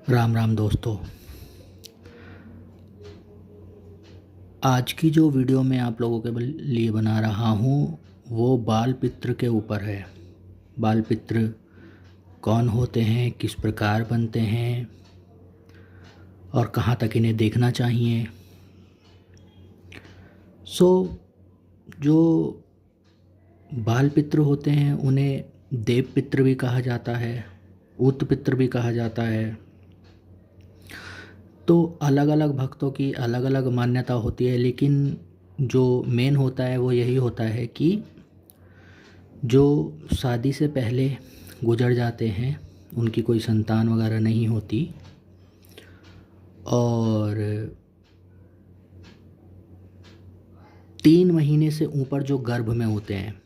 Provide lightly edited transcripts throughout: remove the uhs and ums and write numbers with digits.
राम राम दोस्तों। आज की जो वीडियो मैं आप लोगों के लिए बना रहा हूँ वो बाल पित्र के ऊपर है। बाल पित्र कौन होते हैं, किस प्रकार बनते हैं और कहाँ तक इन्हें देखना चाहिए। जो बाल पित्र होते हैं उन्हें देव पित्र भी कहा जाता है, उत पित्र भी कहा जाता है। तो अलग अलग भक्तों की अलग अलग मान्यता होती है, लेकिन जो मेन होता है वो यही होता है कि जो शादी से पहले गुजर जाते हैं, उनकी कोई संतान वगैरह नहीं होती और 3 महीने से ऊपर जो गर्भ में होते हैं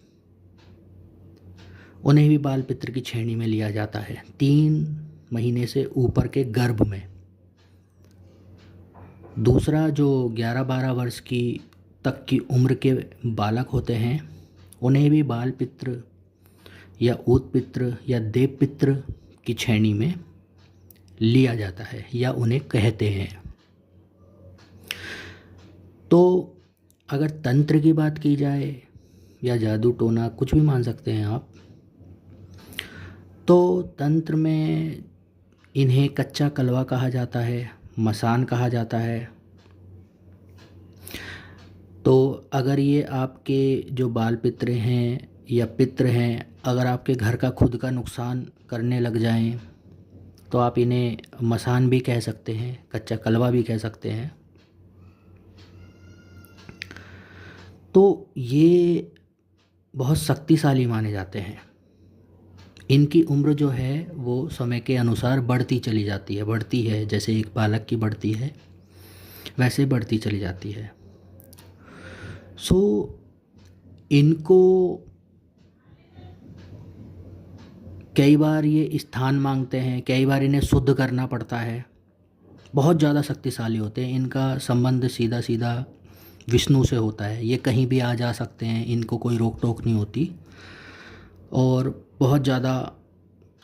उन्हें भी बाल पित्र की श्रेणी में लिया जाता है। 3 महीने से ऊपर के गर्भ में। दूसरा, जो 11-12 वर्ष की तक की उम्र के बालक होते हैं उन्हें भी बाल पित्र या ऊत पित्र या देव पित्र की श्रेणी में लिया जाता है या उन्हें कहते हैं। तो अगर तंत्र की बात की जाए या जादू टोना, कुछ भी मान सकते हैं आप, तो तंत्र में इन्हें कच्चा कलवा कहा जाता है, मसान कहा जाता है। तो अगर ये आपके जो बाल पित्र हैं या पित्र हैं, अगर आपके घर का खुद का नुकसान करने लग जाएं तो आप इन्हें मसान भी कह सकते हैं, कच्चा कलवा भी कह सकते हैं। तो ये बहुत शक्तिशाली माने जाते हैं। इनकी उम्र जो है वो समय के अनुसार बढ़ती चली जाती है, बढ़ती है, जैसे एक बालक की बढ़ती है वैसे बढ़ती चली जाती है। इनको कई बार ये स्थान मांगते हैं, कई बार इन्हें शुद्ध करना पड़ता है। बहुत ज़्यादा शक्तिशाली होते हैं। इनका संबंध सीधा सीधा विष्णु से होता है। ये कहीं भी आ जा सकते हैं, इनको कोई रोक टोक नहीं होती और बहुत ज़्यादा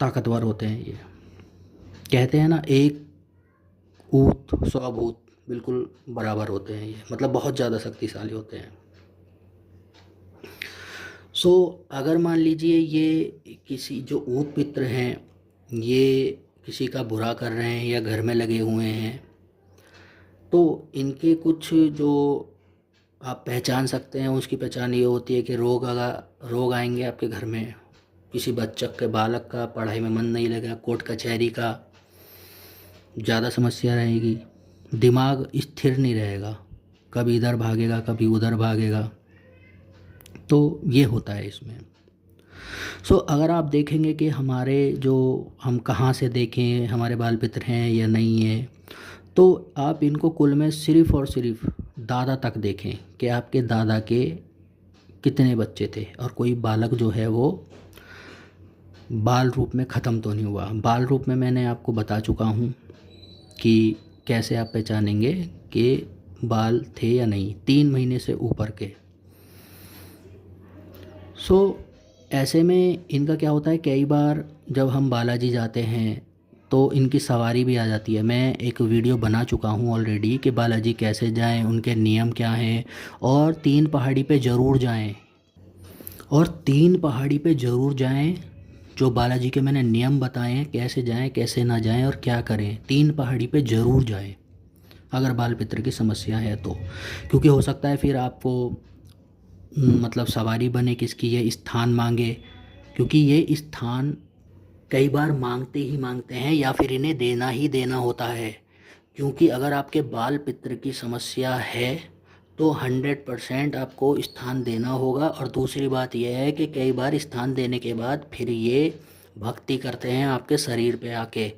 ताकतवर होते हैं। ये कहते हैं ना, एक ऊत 100 भूत, बिल्कुल बराबर होते हैं ये, मतलब बहुत ज़्यादा शक्तिशाली होते हैं। अगर मान लीजिए ये किसी जो ऊत पित्र हैं ये किसी का बुरा कर रहे हैं या घर में लगे हुए हैं, तो इनके कुछ जो आप पहचान सकते हैं, उसकी पहचान ये होती है कि रोग आएंगे आपके घर में। किसी बच्चे के बालक का पढ़ाई में मन नहीं लगेगा, कोर्ट कचहरी का ज़्यादा समस्या रहेगी, दिमाग स्थिर नहीं रहेगा, कभी इधर भागेगा कभी उधर भागेगा। तो ये होता है इसमें। अगर आप देखेंगे कि हम कहाँ से देखें हमारे बाल पित्र हैं या नहीं हैं, तो आप इनको कुल में सिर्फ़ और सिर्फ दादा तक देखें कि आपके दादा के कितने बच्चे थे और कोई बालक जो है वो बाल रूप में ख़त्म तो नहीं हुआ। बाल रूप में मैंने आपको बता चुका हूँ कि कैसे आप पहचानेंगे कि बाल थे या नहीं, 3 महीने से ऊपर के। ऐसे में इनका क्या होता है, कई बार जब हम बालाजी जाते हैं तो इनकी सवारी भी आ जाती है। मैं एक वीडियो बना चुका हूँ ऑलरेडी कि बालाजी कैसे जाएं, उनके नियम क्या हैं, और 3 पहाड़ी पे ज़रूर जाएं, और 3 पहाड़ी पे ज़रूर जाएं। जो बालाजी के मैंने नियम बताए हैं, कैसे जाएं कैसे ना जाएं और क्या करें, 3 पहाड़ी पे ज़रूर जाएं अगर बाल पित्र की समस्या है तो। क्योंकि हो सकता है फिर आपको मतलब सवारी बने किसकी, ये स्थान मांगे, क्योंकि ये स्थान कई बार मांगते ही मांगते हैं या फिर इन्हें देना ही देना होता है। क्योंकि अगर आपके बाल पित्र की समस्या है तो 100% आपको स्थान देना होगा। और दूसरी बात यह है कि कई बार स्थान देने के बाद फिर ये भक्ति करते हैं आपके शरीर पे आके,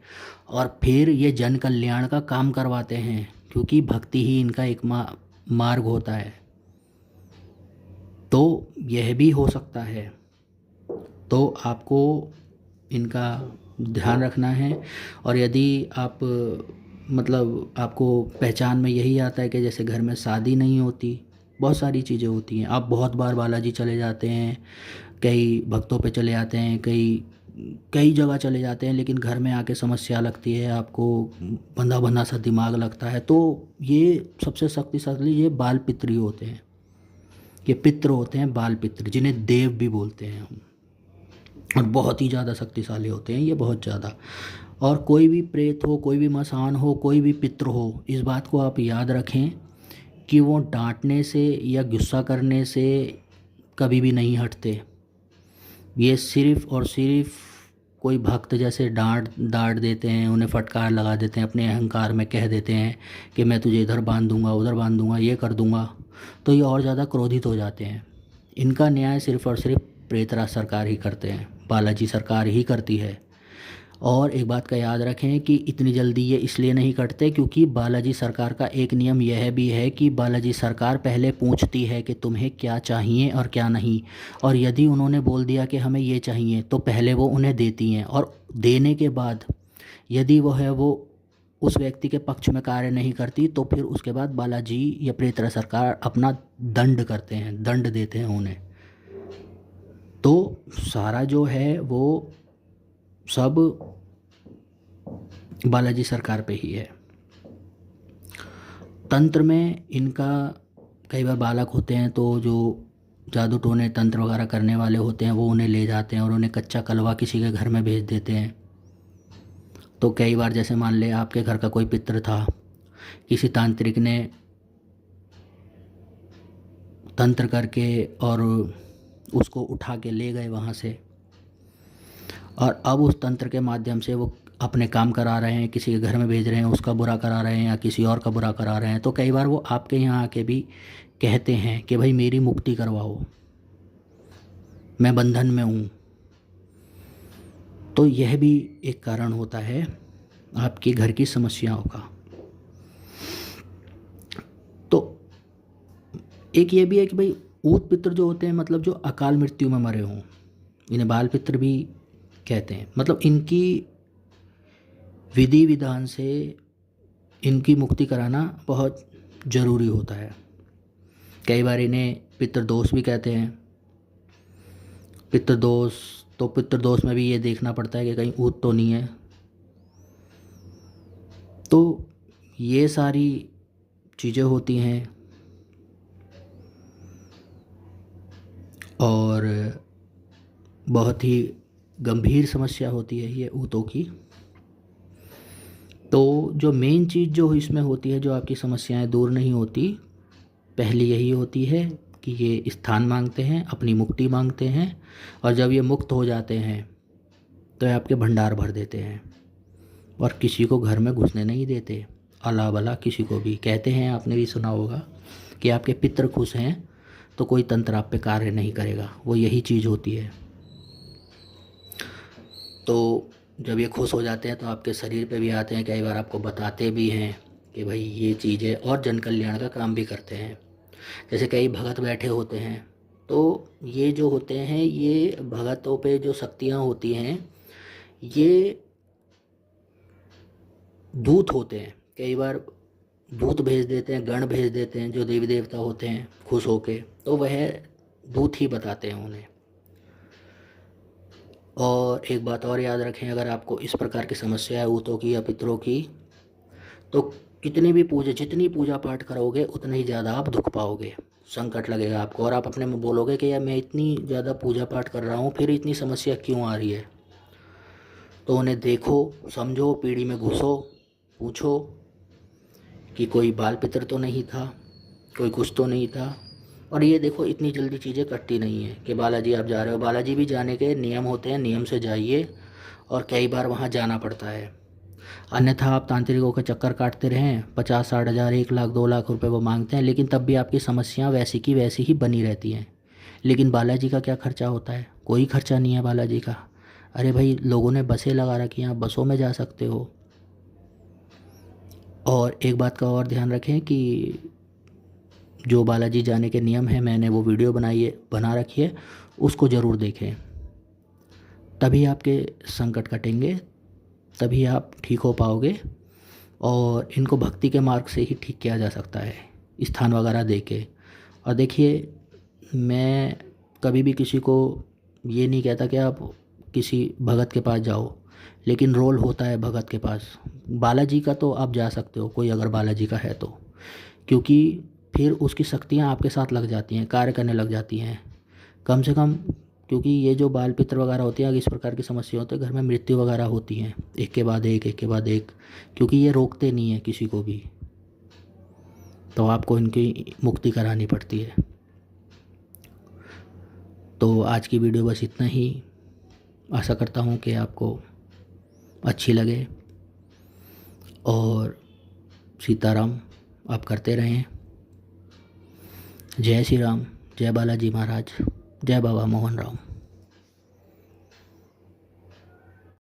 और फिर ये जन कल्याण का काम करवाते हैं, क्योंकि भक्ति ही इनका एक मार्ग होता है। तो यह भी हो सकता है। तो आपको इनका ध्यान रखना है। और यदि आप मतलब आपको पहचान में यही आता है कि जैसे घर में शादी नहीं होती, बहुत सारी चीज़ें होती हैं, आप बहुत बार बालाजी चले जाते हैं, कई भक्तों पे चले जाते हैं, कई कई जगह चले जाते हैं लेकिन घर में आके समस्या लगती है, आपको बंधा बंधा सा दिमाग लगता है। तो ये सबसे शक्तिशाली ये बाल पितृ होते हैं, ये पितृ होते हैं, बाल पितृ, जिन्हें देव भी बोलते हैं हम, और बहुत ही ज़्यादा शक्तिशाली होते हैं ये, बहुत ज़्यादा। और कोई भी प्रेत हो, कोई भी मसान हो, कोई भी पितृ हो, इस बात को आप याद रखें कि वो डांटने से या गुस्सा करने से कभी भी नहीं हटते। ये सिर्फ़ और सिर्फ कोई भक्त जैसे डांट देते हैं, उन्हें फटकार लगा देते हैं, अपने अहंकार में कह देते हैं कि मैं तुझे इधर बांध दूंगा, उधर बांध दूंगा, ये कर दूंगा, तो ये और ज़्यादा क्रोधित हो जाते हैं। इनका न्याय सिर्फ़ और सिर्फ प्रेतराज सरकार ही करते हैं, बालाजी सरकार ही करती है। और एक बात का याद रखें कि इतनी जल्दी ये इसलिए नहीं कटते क्योंकि बालाजी सरकार का एक नियम यह भी है कि बालाजी सरकार पहले पूछती है कि तुम्हें क्या चाहिए और क्या नहीं, और यदि उन्होंने बोल दिया कि हमें ये चाहिए तो पहले वो उन्हें देती हैं, और देने के बाद यदि वो उस व्यक्ति के पक्ष में कार्य नहीं करती तो फिर उसके बाद बालाजी या प्रेतराज सरकार अपना दंड करते हैं, दंड देते हैं उन्हें। तो सारा जो है वो सब बालाजी सरकार पे ही है। तंत्र में इनका कई बार बालक होते हैं तो जो जादू टोने तंत्र वगैरह करने वाले होते हैं वो उन्हें ले जाते हैं और उन्हें कच्चा कलवा किसी के घर में भेज देते हैं। तो कई बार जैसे मान ले आपके घर का कोई पितृ था, किसी तांत्रिक ने तंत्र करके और उसको उठा के ले गए वहाँ से, और अब उस तंत्र के माध्यम से वो अपने काम करा रहे हैं, किसी के घर में भेज रहे हैं, उसका बुरा करा रहे हैं या किसी और का बुरा करा रहे हैं। तो कई बार वो आपके यहाँ आके भी कहते हैं कि भाई मेरी मुक्ति करवाओ, मैं बंधन में हूँ। तो यह भी एक कारण होता है आपके घर की समस्याओं का। तो एक ये भी है कि भाई ऊत पितृ जो होते हैं, मतलब जो अकाल मृत्यु में मरे हों, इन्हें बाल पितृ भी कहते हैं। मतलब इनकी विधि विधान से इनकी मुक्ति कराना बहुत ज़रूरी होता है। कई बार इन्हें पितृदोष भी कहते हैं। पितृदोष, तो पितृदोष में भी ये देखना पड़ता है कि कहीं ऊत तो नहीं है। तो ये सारी चीज़ें होती हैं और बहुत ही गंभीर समस्या होती है ये ऊतों की। तो जो मेन चीज़ जो इसमें होती है, जो आपकी समस्याएं दूर नहीं होती, पहली यही होती है कि ये स्थान मांगते हैं, अपनी मुक्ति मांगते हैं, और जब ये मुक्त हो जाते हैं तो ये आपके भंडार भर देते हैं और किसी को घर में घुसने नहीं देते, अला बला किसी को भी। कहते हैं, आपने भी सुना होगा कि आपके पितृ खुश हैं तो कोई तंत्र आप पे कार्य नहीं करेगा, वो यही चीज़ होती है। तो जब ये खुश हो जाते हैं तो आपके शरीर पे भी आते हैं, कई बार आपको बताते भी हैं कि भाई ये चीज़ है, और जन कल्याण का काम भी करते हैं। जैसे कई भगत बैठे होते हैं, तो ये जो होते हैं, ये भगतों पे जो शक्तियाँ होती हैं ये दूत होते हैं। कई बार दूत भेज देते हैं, गण भेज देते हैं जो देवी देवता होते हैं खुश होके, तो वह दूत ही बताते हैं उन्हें। और एक बात और याद रखें, अगर आपको इस प्रकार की समस्या है ऊतों की या पितरों की, तो जितनी पूजा पाठ करोगे उतना ही ज़्यादा आप दुख पाओगे, संकट लगेगा आपको, और आप अपने में बोलोगे कि यार मैं इतनी ज़्यादा पूजा पाठ कर रहा हूँ फिर इतनी समस्या क्यों आ रही है। तो उन्हें देखो, समझो, पीढ़ी में घुसो, पूछो कि कोई बाल पितर तो नहीं था, कोई कुछ तो नहीं था। और ये देखो, इतनी जल्दी चीज़ें कटती नहीं है कि बालाजी आप जा रहे हो, बालाजी भी जाने के नियम होते हैं, नियम से जाइए, और कई बार वहाँ जाना पड़ता है। अन्यथा आप तांत्रिकों के चक्कर काटते रहें, 50-60 हज़ार, 1 लाख 2 लाख रुपए वो मांगते हैं, लेकिन तब भी आपकी समस्याएं वैसी की वैसी ही बनी रहती हैं। लेकिन बालाजी का क्या खर्चा होता है? कोई खर्चा नहीं है बालाजी का। अरे भाई, लोगों ने बसें लगा रखी हैं, आप बसों में जा सकते हो। और एक बात का और ध्यान रखें कि जो बालाजी जाने के नियम हैं, मैंने वो वीडियो बना रखी है, उसको ज़रूर देखें, तभी आपके संकट कटेंगे, तभी आप ठीक हो पाओगे। और इनको भक्ति के मार्ग से ही ठीक किया जा सकता है, स्थान वगैरह देके। और देखिए, मैं कभी भी किसी को ये नहीं कहता कि आप किसी भगत के पास जाओ, लेकिन रोल होता है भगत के पास। बालाजी का तो आप जा सकते हो, कोई अगर बालाजी का है तो, क्योंकि फिर उसकी शक्तियाँ आपके साथ लग जाती हैं, कार्य करने लग जाती हैं कम से कम। क्योंकि ये जो बाल पित्र वगैरह होती हैं, अगर इस प्रकार की समस्या होती है, घर में मृत्यु वगैरह होती हैं एक के बाद एक, एक के बाद एक, क्योंकि ये रोकते नहीं है किसी को भी, तो आपको इनकी मुक्ति करानी पड़ती है। तो आज की वीडियो बस इतना ही। आशा करता हूँ कि आपको अच्छी लगे, और सीताराम आप करते रहें। जय श्री राम, जय बालाजी महाराज, जय बाबा मोहन राम।